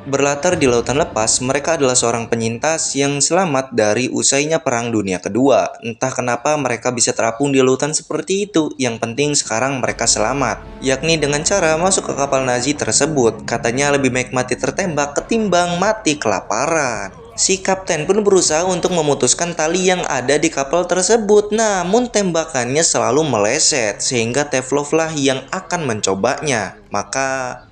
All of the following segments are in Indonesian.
Berlatar di lautan lepas, mereka adalah seorang penyintas yang selamat dari usainya Perang Dunia Kedua. Entah kenapa mereka bisa terapung di lautan seperti itu, yang penting sekarang mereka selamat. Yakni dengan cara masuk ke kapal Nazi tersebut, katanya lebih baik mati tertembak ketimbang mati kelaparan. Si kapten pun berusaha untuk memutuskan tali yang ada di kapal tersebut, namun tembakannya selalu meleset, sehingga Tevlov lah yang akan mencobanya. Maka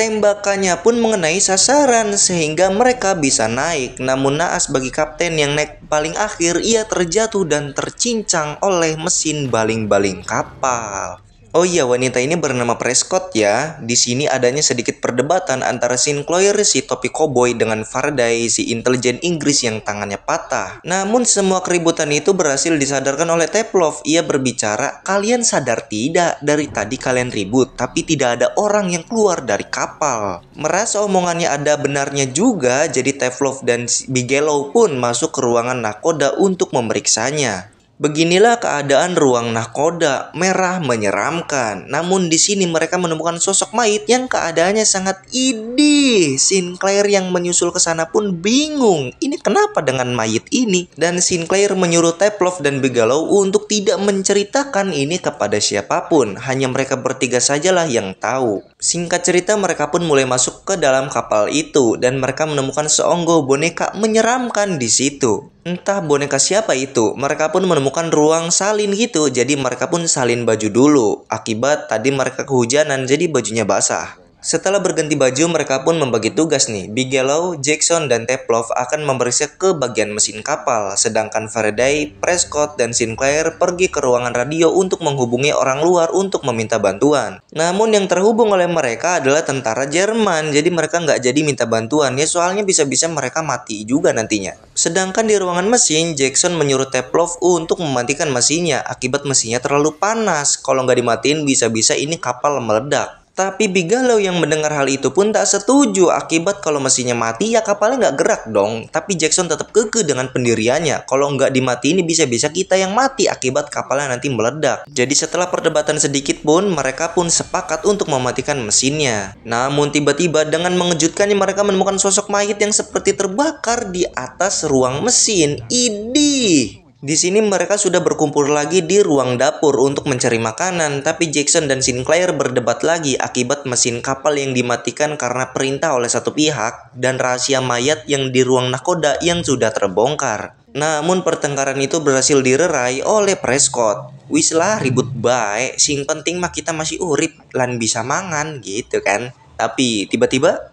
tembakannya pun mengenai sasaran sehingga mereka bisa naik. Namun naas bagi kapten yang naik paling akhir, ia terjatuh dan tercincang oleh mesin baling-baling kapal. Oh iya, wanita ini bernama Prescott ya. Di sini adanya sedikit perdebatan antara Sinclair si topi koboi dengan Faraday si intelijen Inggris yang tangannya patah. Namun semua keributan itu berhasil disadarkan oleh Tevlov. Ia berbicara, "Kalian sadar tidak? Dari tadi kalian ribut, tapi tidak ada orang yang keluar dari kapal." Merasa omongannya ada benarnya juga, jadi Tevlov dan Bigelow pun masuk ke ruangan nahkoda untuk memeriksanya. Beginilah keadaan ruang nahkoda, merah menyeramkan. Namun di sini mereka menemukan sosok mayit yang keadaannya sangat idih. Sinclair yang menyusul ke sana pun bingung, ini kenapa dengan mayit ini? Dan Sinclair menyuruh Tevlov dan Bigelow untuk tidak menceritakan ini kepada siapapun. Hanya mereka bertiga sajalah yang tahu. Singkat cerita, mereka pun mulai masuk ke dalam kapal itu dan mereka menemukan seonggok boneka menyeramkan di situ. Entah boneka siapa itu, mereka pun menemukan ruang salin gitu, jadi mereka pun salin baju dulu. Akibat tadi mereka kehujanan, jadi bajunya basah. Setelah berganti baju, mereka pun membagi tugas nih. Bigelow, Jackson, dan Tevlov akan memeriksa ke bagian mesin kapal, sedangkan Faraday, Prescott, dan Sinclair pergi ke ruangan radio untuk menghubungi orang luar untuk meminta bantuan. Namun yang terhubung oleh mereka adalah tentara Jerman, jadi mereka nggak jadi minta bantuan ya, soalnya bisa-bisa mereka mati juga nantinya. Sedangkan di ruangan mesin, Jackson menyuruh Tevlov untuk mematikan mesinnya akibat mesinnya terlalu panas. Kalau nggak dimatiin, bisa-bisa ini kapal meledak. Tapi Bigelow yang mendengar hal itu pun tak setuju, akibat kalau mesinnya mati ya kapalnya nggak gerak dong. Tapi Jackson tetap kekeh dengan pendiriannya, kalau nggak dimatiin bisa-bisa kita yang mati akibat kapalnya nanti meledak. Jadi setelah perdebatan sedikit pun, mereka pun sepakat untuk mematikan mesinnya. Namun tiba-tiba dengan mengejutkannya mereka menemukan sosok mayit yang seperti terbakar di atas ruang mesin. Idih! Di sini mereka sudah berkumpul lagi di ruang dapur untuk mencari makanan, tapi Jackson dan Sinclair berdebat lagi akibat mesin kapal yang dimatikan karena perintah oleh satu pihak dan rahasia mayat yang di ruang nahkoda yang sudah terbongkar. Namun pertengkaran itu berhasil direrai oleh Prescott. Wis lah ribut bae, sing penting mah kita masih urip lan bisa mangan gitu kan. Tapi tiba-tiba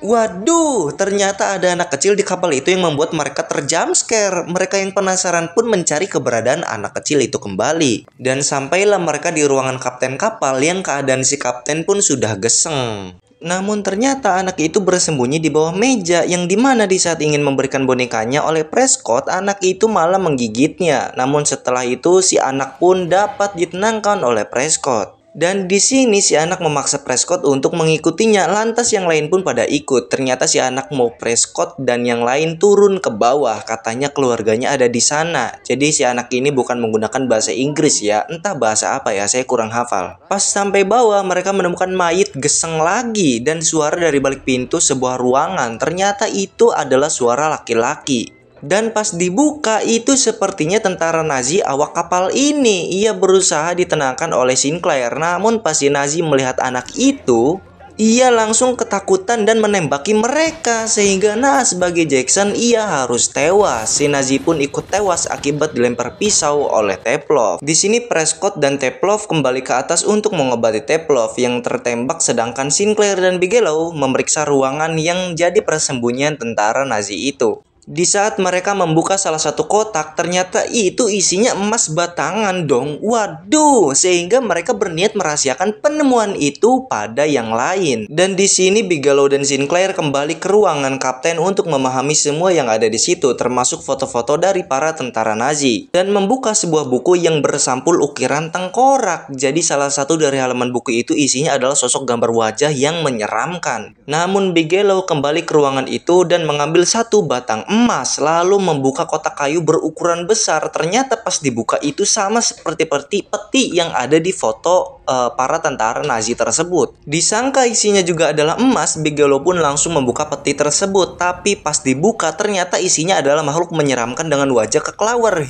waduh, ternyata ada anak kecil di kapal itu yang membuat mereka terjumpscare. Mereka yang penasaran pun mencari keberadaan anak kecil itu kembali. Dan sampailah mereka di ruangan kapten kapal yang keadaan si kapten pun sudah geseng. Namun ternyata anak itu bersembunyi di bawah meja, yang dimana di saat ingin memberikan bonekanya oleh Prescott, anak itu malah menggigitnya. Namun setelah itu si anak pun dapat ditenangkan oleh Prescott. Dan di sini si anak memaksa Prescott untuk mengikutinya, lantas yang lain pun pada ikut. Ternyata si anak mau Prescott dan yang lain turun ke bawah, katanya keluarganya ada di sana. Jadi si anak ini bukan menggunakan bahasa Inggris ya, entah bahasa apa ya, saya kurang hafal. Pas sampai bawah mereka menemukan mayit geseng lagi dan suara dari balik pintu sebuah ruangan. Ternyata itu adalah suara laki-laki. Dan pas dibuka itu sepertinya tentara Nazi awak kapal ini. Ia berusaha ditenangkan oleh Sinclair, namun pas si Nazi melihat anak itu, ia langsung ketakutan dan menembaki mereka. Sehingga sebagai Jackson ia harus tewas. Si Nazi pun ikut tewas akibat dilempar pisau oleh Tevlov. Di sini Prescott dan Tevlov kembali ke atas untuk mengobati Tevlov yang tertembak, sedangkan Sinclair dan Bigelow memeriksa ruangan yang jadi persembunyian tentara Nazi itu. Di saat mereka membuka salah satu kotak, ternyata itu isinya emas batangan dong. Waduh, sehingga mereka berniat merahasiakan penemuan itu pada yang lain. Dan di sini Bigelow dan Sinclair kembali ke ruangan kapten untuk memahami semua yang ada di situ, termasuk foto-foto dari para tentara Nazi, dan membuka sebuah buku yang bersampul ukiran tengkorak. Jadi salah satu dari halaman buku itu isinya adalah sosok gambar wajah yang menyeramkan. Namun Bigelow kembali ke ruangan itu dan mengambil satu batang emas lalu membuka kotak kayu berukuran besar. Ternyata pas dibuka itu sama seperti peti yang ada di foto para tentara Nazi tersebut. Disangka isinya juga adalah emas, Bigelow pun langsung membuka peti tersebut. Tapi pas dibuka ternyata isinya adalah makhluk menyeramkan dengan wajah kekelawar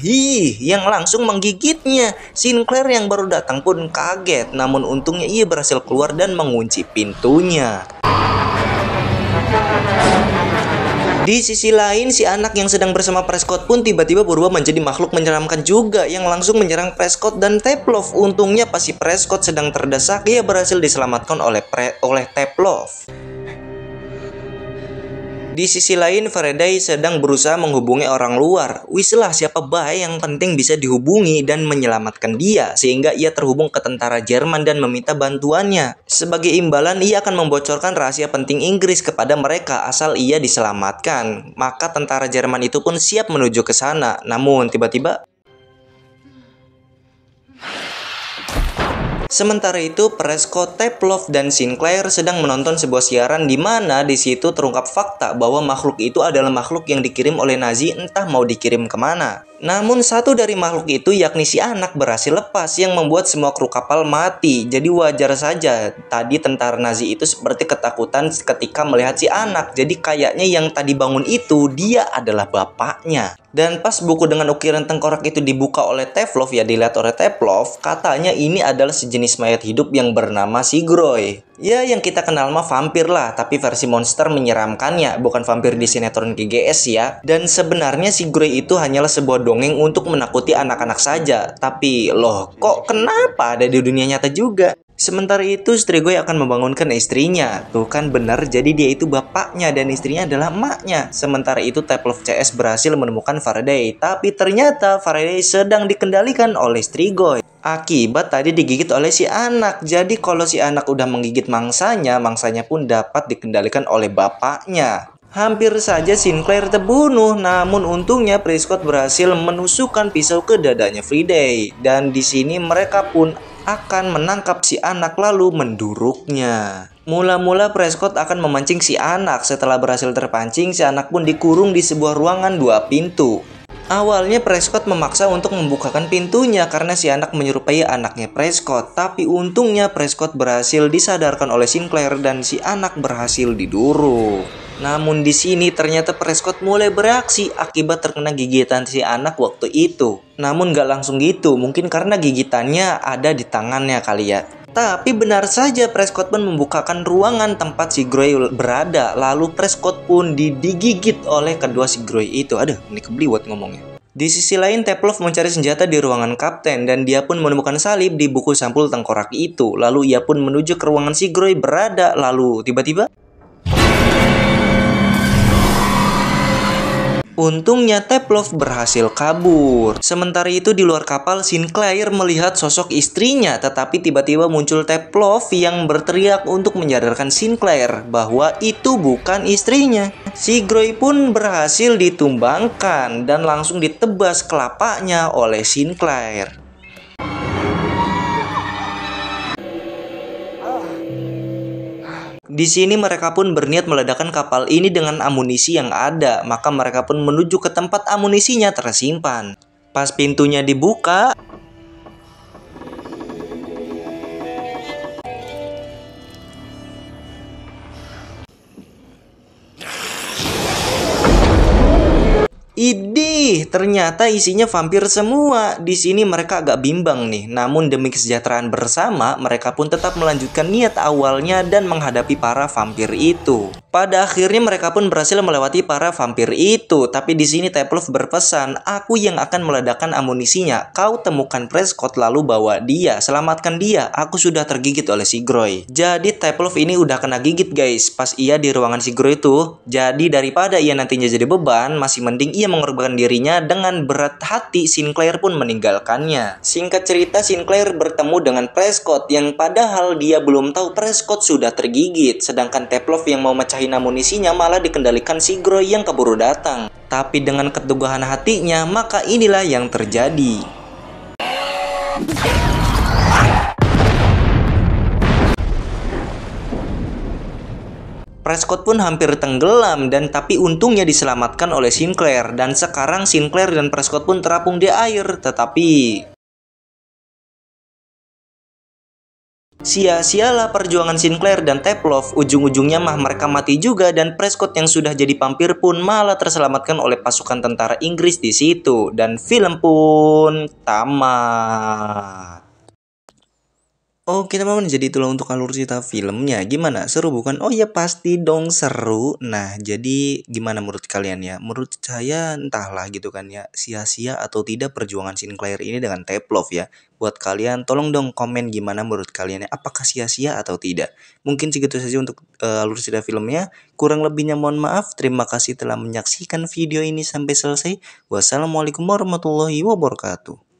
yang langsung menggigitnya. Sinclair yang baru datang pun kaget, namun untungnya ia berhasil keluar dan mengunci pintunya. Di sisi lain, si anak yang sedang bersama Prescott pun tiba-tiba berubah menjadi makhluk menyeramkan juga yang langsung menyerang Prescott dan Teplov. Untungnya pas si Prescott sedang terdesak, ia berhasil diselamatkan oleh Teplov. Di sisi lain, Faraday sedang berusaha menghubungi orang luar. Wislah siapa baik yang penting bisa dihubungi dan menyelamatkan dia, sehingga ia terhubung ke tentara Jerman dan meminta bantuannya. Sebagai imbalan, ia akan membocorkan rahasia penting Inggris kepada mereka asal ia diselamatkan. Maka tentara Jerman itu pun siap menuju ke sana. Namun tiba-tiba sementara itu, Prescott, Teplov, dan Sinclair sedang menonton sebuah siaran di mana di situ terungkap fakta bahwa makhluk itu adalah makhluk yang dikirim oleh Nazi entah mau dikirim kemana. Namun satu dari makhluk itu yakni si anak berhasil lepas yang membuat semua kru kapal mati. Jadi wajar saja tadi tentara Nazi itu seperti ketakutan ketika melihat si anak. Jadi kayaknya yang tadi bangun itu dia adalah bapaknya. Dan pas buku dengan ukiran tengkorak itu dibuka oleh Teplov, ya dilihat oleh Teplov, katanya ini adalah sejenis mayat hidup yang bernama Sigroy. Ya yang kita kenal mah vampir lah, tapi versi monster menyeramkannya, bukan vampir di sinetron GGS ya. Dan sebenarnya Sigroy itu hanyalah sebuah dongeng untuk menakuti anak-anak saja. Tapi loh, kok kenapa ada di dunia nyata juga? Sementara itu Strigoi akan membangunkan istrinya. Tuh kan bener, jadi dia itu bapaknya dan istrinya adalah emaknya. Sementara itu Teplov CS berhasil menemukan Faraday, tapi ternyata Faraday sedang dikendalikan oleh Strigoi. Akibat tadi digigit oleh si anak. Jadi kalau si anak udah menggigit mangsanya pun dapat dikendalikan oleh bapaknya. Hampir saja Sinclair terbunuh, namun untungnya Prescott berhasil menusukkan pisau ke dadanya Friday. Dan di sini mereka pun akan menangkap si anak lalu menduruknya. Mula-mula Prescott akan memancing si anak. Setelah berhasil terpancing, si anak pun dikurung di sebuah ruangan 2 pintu. Awalnya Prescott memaksa untuk membukakan pintunya karena si anak menyerupai anaknya Prescott. Tapi untungnya Prescott berhasil disadarkan oleh Sinclair dan si anak berhasil diduruk. Namun di sini ternyata Prescott mulai bereaksi akibat terkena gigitan si anak waktu itu. Namun gak langsung gitu, mungkin karena gigitannya ada di tangannya kali ya. Tapi benar saja Prescott pun membukakan ruangan tempat Sigroy berada. Lalu Prescott pun digigit oleh kedua Sigroy itu. Aduh, ini kebliwat ngomongnya. Di sisi lain, Teplov mencari senjata di ruangan kapten dan dia pun menemukan salib di buku sampul tengkorak itu. Lalu ia pun menuju ke ruangan Sigroy berada. Lalu tiba-tiba untungnya Teplov berhasil kabur. Sementara itu di luar kapal, Sinclair melihat sosok istrinya, tetapi tiba-tiba muncul Teplov yang berteriak untuk menyadarkan Sinclair bahwa itu bukan istrinya. Sigroy pun berhasil ditumbangkan dan langsung ditebas kelapanya oleh Sinclair. Di sini mereka pun berniat meledakkan kapal ini dengan amunisi yang ada, maka mereka pun menuju ke tempat amunisinya tersimpan. Pas pintunya dibuka, idih, ternyata isinya vampir semua. Di sini mereka agak bimbang nih. Namun demi kesejahteraan bersama, mereka pun tetap melanjutkan niat awalnya dan menghadapi para vampir itu. Pada akhirnya mereka pun berhasil melewati para vampir itu. Tapi di sini Teplov berpesan, aku yang akan meledakkan amunisinya. Kau temukan Prescott lalu bawa dia, selamatkan dia. Aku sudah tergigit oleh Sigroy. Jadi Teplov ini udah kena gigit guys, pas ia di ruangan Sigroy itu. Jadi daripada ia nantinya jadi beban, masih mending ia mengorbankan dirinya. Dengan berat hati Sinclair pun meninggalkannya. Singkat cerita, Sinclair bertemu dengan Prescott yang padahal dia belum tahu Prescott sudah tergigit. Sedangkan Teplov yang mau mecahin amunisinya malah dikendalikan Sigroy yang keburu datang. Tapi dengan keteguhan hatinya, maka inilah yang terjadi. Prescott pun hampir tenggelam dan tapi untungnya diselamatkan oleh Sinclair dan sekarang Sinclair dan Prescott pun terapung di air, tetapi sia-sialah perjuangan Sinclair dan Teplov, ujung-ujungnya mah mereka mati juga dan Prescott yang sudah jadi vampir pun malah terselamatkan oleh pasukan tentara Inggris di situ dan film pun tamat. Oke teman-teman, jadi itulah untuk alur cerita filmnya. Gimana? Seru bukan? Oh ya pasti dong seru. Nah, jadi gimana menurut kalian ya? Menurut saya entahlah gitu kan ya, sia-sia atau tidak perjuangan Sinclair ini dengan Teplov ya. Buat kalian tolong dong komen gimana menurut kalian ya, apakah sia-sia atau tidak. Mungkin segitu saja untuk alur cerita filmnya. Kurang lebihnya mohon maaf. Terima kasih telah menyaksikan video ini sampai selesai. Wassalamualaikum warahmatullahi wabarakatuh.